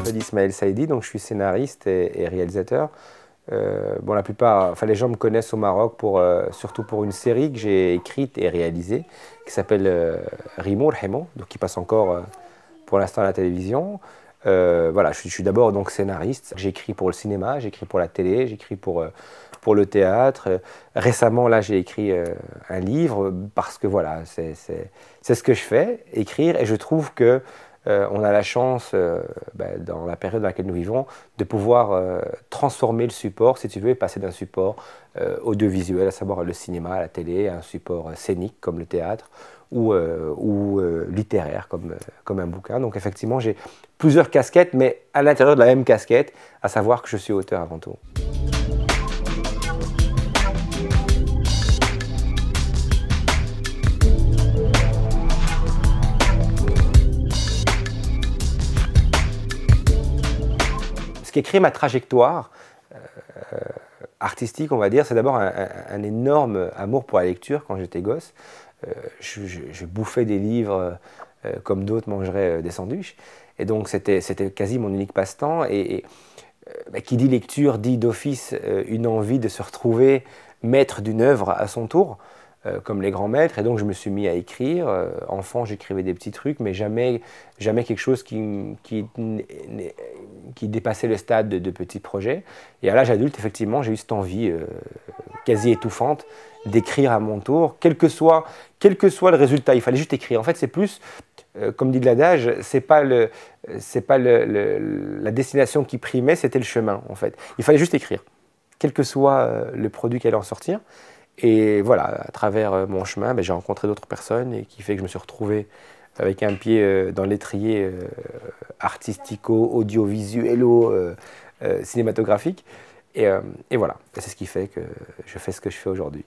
m'appelle Ismaël Saïdi, donc je suis scénariste et réalisateur. Bon, la plupart, enfin les gens me connaissent au Maroc surtout pour une série que j'ai écrite et réalisée qui s'appelle Rimo Remo, donc qui passe encore pour l'instant à la télévision. Voilà, je suis d'abord donc scénariste. J'écris pour le cinéma, j'écris pour la télé, j'écris pour le théâtre. Récemment, là, j'ai écrit un livre parce que voilà, c'est ce que je fais, écrire, et je trouve que on a la chance, dans la période dans laquelle nous vivons, de pouvoir transformer le support, si tu veux, et passer d'un support audiovisuel, à savoir le cinéma, la télé, à un support scénique comme le théâtre, ou littéraire comme un bouquin. Donc effectivement, j'ai plusieurs casquettes, mais à l'intérieur de la même casquette, à savoir que je suis auteur avant tout. Ce qui crée ma trajectoire artistique, on va dire, c'est d'abord un énorme amour pour la lecture quand j'étais gosse. Je bouffais des livres comme d'autres mangeraient des sandwichs. Et donc c'était quasi mon unique passe-temps. Et qui dit lecture dit d'office une envie de se retrouver maître d'une œuvre à son tour, comme les grands maîtres. Et donc je me suis mis à écrire. Enfant, j'écrivais des petits trucs, mais jamais quelque chose qui dépassait le stade de petits projets. Et à l'âge adulte, effectivement, j'ai eu cette envie quasi étouffante d'écrire à mon tour, quel que soit le résultat. Il fallait juste écrire. En fait, c'est plus, comme dit l'adage, c'est pas la destination qui primait, c'était le chemin, en fait. Il fallait juste écrire, quel que soit le produit qui allait en sortir. Et voilà, à travers mon chemin, j'ai rencontré d'autres personnes et qui fait que je me suis retrouvé avec un pied dans l'étrier artistico-audiovisuelo cinématographique. Et voilà, c'est ce qui fait que je fais ce que je fais aujourd'hui.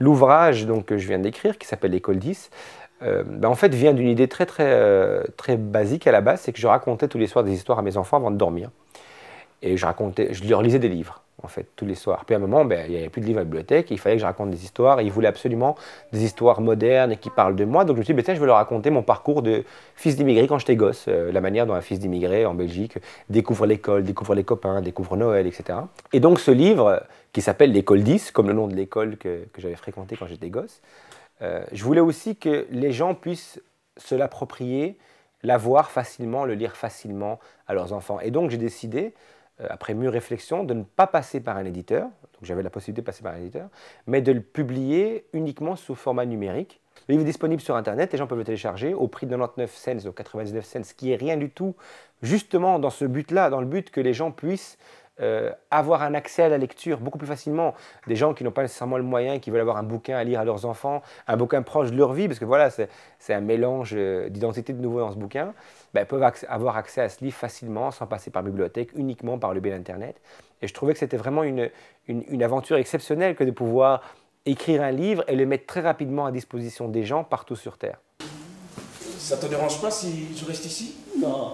L'ouvrage que je viens d'écrire, qui s'appelle L'école 10, en fait vient d'une idée très basique à la base, c'est que je racontais tous les soirs des histoires à mes enfants avant de dormir. Et je leur lisais des livres, en fait, tous les soirs. Puis à un moment, il n'y avait plus de livres à la bibliothèque, il fallait que je raconte des histoires, et ils voulaient absolument des histoires modernes et qui parlent de moi. Donc je me suis dit, tiens, je vais leur raconter mon parcours de fils d'immigré quand j'étais gosse, la manière dont un fils d'immigré en Belgique découvre l'école, découvre les copains, découvre Noël, etc. Et donc ce livre, qui s'appelle L'école 10, comme le nom de l'école que j'avais fréquentée quand j'étais gosse, je voulais aussi que les gens puissent se l'approprier, l'avoir facilement, le lire facilement à leurs enfants. Et donc j'ai décidé, après mûre réflexion, de ne pas passer par un éditeur, donc j'avais la possibilité de passer par un éditeur, mais de le publier uniquement sous format numérique. Le livre est disponible sur Internet, les gens peuvent le télécharger au prix de 99 cents, donc 99 cents, ce qui est rien du tout, justement dans ce but-là, dans le but que les gens puissent avoir un accès à la lecture beaucoup plus facilement. Des gens qui n'ont pas nécessairement le moyen, qui veulent avoir un bouquin à lire à leurs enfants, un bouquin proche de leur vie, parce que voilà, c'est un mélange d'identité de nouveau dans ce bouquin, peuvent avoir accès à ce livre facilement, sans passer par bibliothèque, uniquement par le biais d'Internet. Et je trouvais que c'était vraiment une aventure exceptionnelle que de pouvoir écrire un livre et le mettre très rapidement à disposition des gens partout sur Terre. Ça te dérange pas si je reste ici? Non.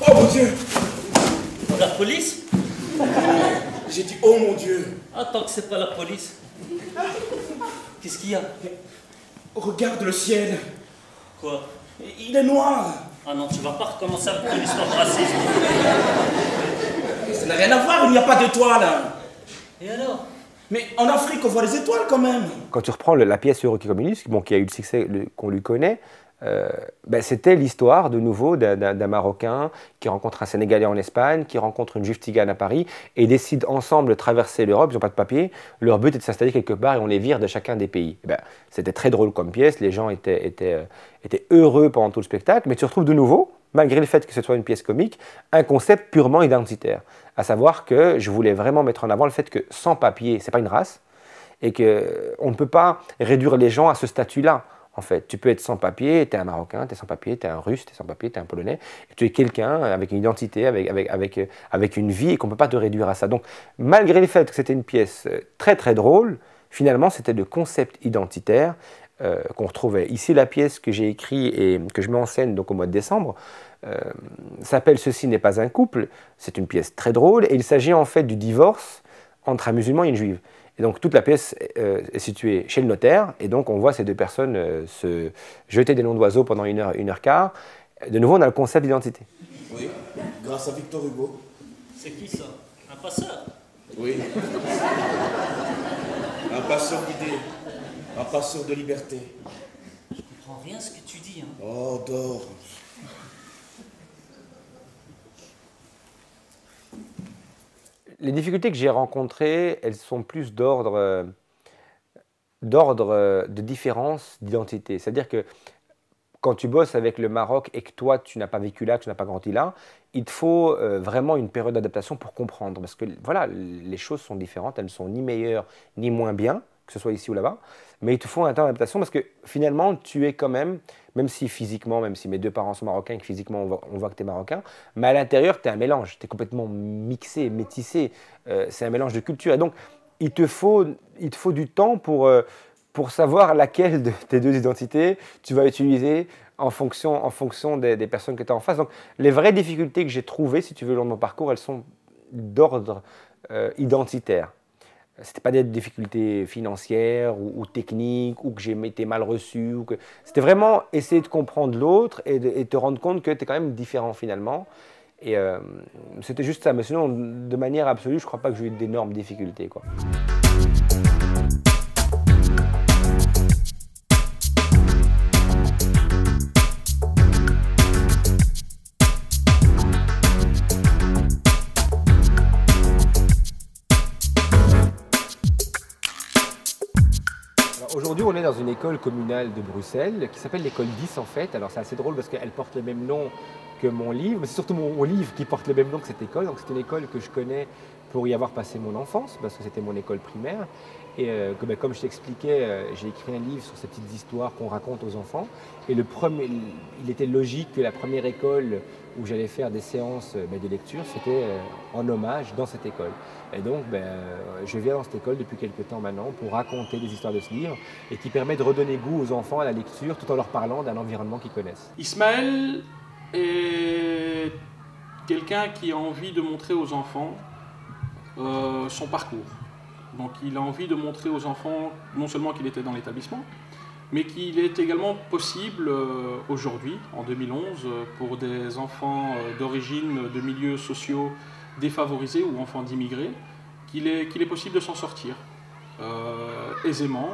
Oh mon Dieu! La police? J'ai dit oh mon Dieu! Attends que c'est pas la police. Qu'est-ce qu'il y a? Regarde le ciel! Quoi? Il est noir! Ah non, tu vas pas recommencer avec ton histoire de racisme. Ça n'a rien à voir, il n'y a pas d'étoiles! Et alors? Mais en Afrique, on voit les étoiles quand même! Quand tu reprends la pièce Euro communiste, qui a eu le succès qu'on lui connaît, c'était l'histoire de nouveau d'un Marocain qui rencontre un Sénégalais en Espagne, qui rencontre une Juive tigane à Paris et décident ensemble de traverser l'Europe. Ils n'ont pas de papier, leur but est de s'installer quelque part et on les vire de chacun des pays. C'était très drôle comme pièce, les gens étaient heureux pendant tout le spectacle, mais tu retrouves de nouveau, malgré le fait que ce soit une pièce comique, un concept purement identitaire. À savoir que je voulais vraiment mettre en avant le fait que sans papier, ce n'est pas une race, et qu'on ne peut pas réduire les gens à ce statut-là. En fait, tu peux être sans papier, tu es un Marocain, tu es sans papier, tu es un Russe, tu es sans papier, tu es un Polonais, et tu es quelqu'un avec une identité, avec une vie, et qu'on ne peut pas te réduire à ça. Donc, malgré le fait que c'était une pièce très très drôle, finalement, c'était le concept identitaire qu'on retrouvait. Ici, la pièce que j'ai écrite et que je mets en scène donc, au mois de décembre, s'appelle Ceci n'est pas un couple. C'est une pièce très drôle et il s'agit en fait du divorce entre un musulman et une juive. Et donc toute la pièce est située chez le notaire et donc on voit ces deux personnes se jeter des noms d'oiseaux pendant une heure quart. De nouveau, on a le concept d'identité. Oui, grâce à Victor Hugo. C'est qui ça? Un passeur? Oui. Un passeur d'idées, un passeur de liberté. Je comprends rien à ce que tu dis. Hein. Oh, dors. Les difficultés que j'ai rencontrées, elles sont plus d'ordre de différence d'identité. C'est-à-dire que quand tu bosses avec le Maroc et que toi, tu n'as pas vécu là, que tu n'as pas grandi là, il te faut vraiment une période d'adaptation pour comprendre. Parce que voilà, les choses sont différentes, elles ne sont ni meilleures ni moins bien, que ce soit ici ou là-bas. Mais il te faut un temps d'adaptation parce que finalement, tu es quand même si physiquement, même si mes deux parents sont marocains et que physiquement on voit que tu es marocain, mais à l'intérieur, tu es un mélange, tu es complètement mixé, métissé. C'est un mélange de culture. Et donc, il te faut du temps pour savoir laquelle de tes deux identités tu vas utiliser en fonction des personnes que tu as en face. Donc, les vraies difficultés que j'ai trouvées, si tu veux, lors de mon parcours, elles sont d'ordre identitaire. Ce n'était pas des difficultés financières ou techniques ou que j'ai été mal reçu. C'était vraiment essayer de comprendre l'autre et te rendre compte que tu es quand même différent finalement. Et c'était juste ça. Mais sinon, de manière absolue, je ne crois pas que j'ai eu d'énormes difficultés, quoi. Aujourd'hui, on est dans une école communale de Bruxelles qui s'appelle l'école 10 en fait. Alors c'est assez drôle parce qu'elle porte le même nom que mon livre, mais c'est surtout mon livre qui porte le même nom que cette école. Donc c'est une école que je connais pour y avoir passé mon enfance parce que c'était mon école primaire. Et comme je t'expliquais, j'ai écrit un livre sur ces petites histoires qu'on raconte aux enfants. Et il était logique que la première école où j'allais faire des séances de lecture, c'était en hommage dans cette école. Et donc, je viens dans cette école depuis quelques temps maintenant pour raconter des histoires de ce livre et qui permet de redonner goût aux enfants à la lecture tout en leur parlant d'un environnement qu'ils connaissent. Ismaël est quelqu'un qui a envie de montrer aux enfants son parcours. Donc il a envie de montrer aux enfants non seulement qu'il était dans l'établissement, mais qu'il est également possible aujourd'hui, en 2011, pour des enfants d'origine de milieux sociaux défavorisés ou enfants d'immigrés, qu'il est possible de s'en sortir aisément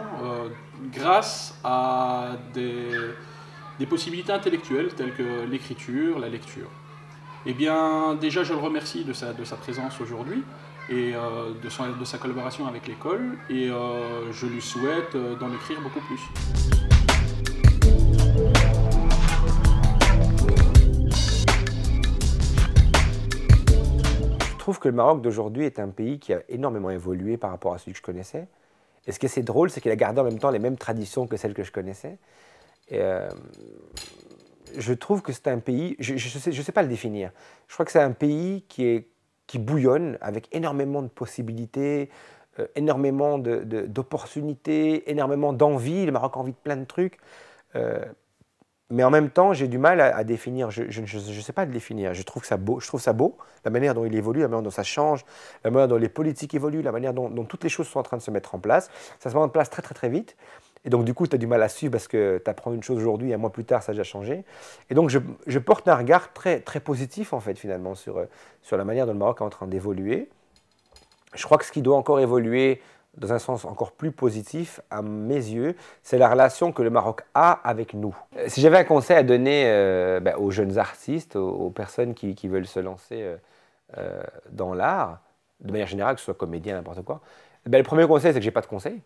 grâce à des possibilités intellectuelles telles que l'écriture, la lecture. Eh bien, déjà, je le remercie de sa présence aujourd'hui et de sa collaboration avec l'école, et je lui souhaite d'en écrire beaucoup plus. Je trouve que le Maroc d'aujourd'hui est un pays qui a énormément évolué par rapport à celui que je connaissais. Et ce qui est assez drôle, c'est qu'il a gardé en même temps les mêmes traditions que celles que je connaissais. Et je trouve que c'est un pays, je ne sais pas le définir, je crois que c'est un pays qui bouillonne avec énormément de possibilités, énormément d'opportunités, énormément d'envie. Le Maroc a envie de plein de trucs. Mais en même temps, j'ai du mal à définir. Je ne sais pas le définir. Je trouve ça beau, la manière dont il évolue, la manière dont ça change, la manière dont les politiques évoluent, la manière dont toutes les choses sont en train de se mettre en place. Ça se met en place très, très, très vite. Et donc, du coup, tu as du mal à suivre parce que tu apprends une chose aujourd'hui et un mois plus tard, ça a déjà changé. Et donc, je porte un regard très, très positif, en fait, finalement, sur la manière dont le Maroc est en train d'évoluer. Je crois que ce qui doit encore évoluer dans un sens encore plus positif, à mes yeux, c'est la relation que le Maroc a avec nous. Si j'avais un conseil à donner aux jeunes artistes, aux personnes qui veulent se lancer dans l'art, de manière générale, que ce soit comédien, n'importe quoi, le premier conseil, c'est que je n'ai pas de conseil,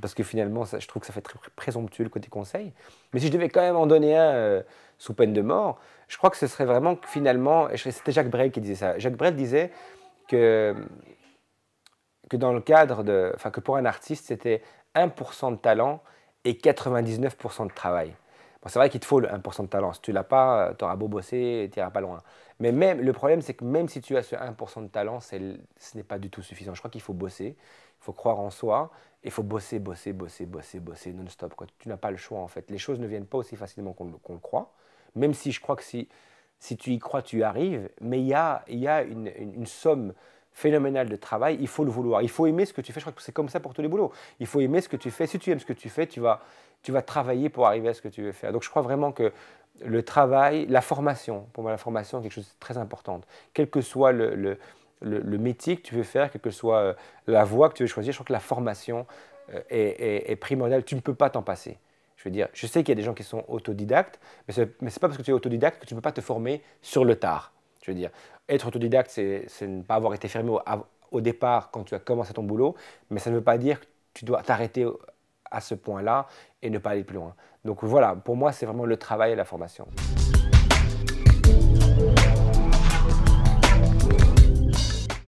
parce que finalement, je trouve que ça fait très présomptueux le côté conseil. Mais si je devais quand même en donner un sous peine de mort, je crois que ce serait vraiment que finalement, c'était Jacques Brel qui disait ça. Jacques Brel disait que dans le cadre que pour un artiste, c'était 1% de talent et 99% de travail. Bon, c'est vrai qu'il te faut le 1% de talent. Si tu ne l'as pas, tu auras beau bosser et tu n'iras pas loin. Mais même, le problème, c'est que même si tu as ce 1% de talent, ce n'est pas du tout suffisant. Je crois qu'il faut bosser, il faut croire en soi, et il faut bosser non-stop. Tu n'as pas le choix, en fait. Les choses ne viennent pas aussi facilement qu'on le croit. Même si je crois que si Si tu y crois, tu y arrives. Mais il y a une somme phénoménale de travail. Il faut le vouloir. Il faut aimer ce que tu fais. Je crois que c'est comme ça pour tous les boulots. Il faut aimer ce que tu fais. Si tu aimes ce que tu fais, tu vas travailler pour arriver à ce que tu veux faire. Donc je crois vraiment que le travail, la formation, pour moi la formation est quelque chose de très important. Quel que soit le métier que tu veux faire, quelle que soit la voie que tu veux choisir, je crois que la formation est primordiale. Tu ne peux pas t'en passer. Je veux dire, je sais qu'il y a des gens qui sont autodidactes, mais ce n'est pas parce que tu es autodidacte que tu ne peux pas te former sur le tard. Je veux dire, être autodidacte, c'est ne pas avoir été fermé au départ quand tu as commencé ton boulot, mais ça ne veut pas dire que tu dois t'arrêter à ce point-là et ne pas aller plus loin. Donc voilà, pour moi, c'est vraiment le travail et la formation.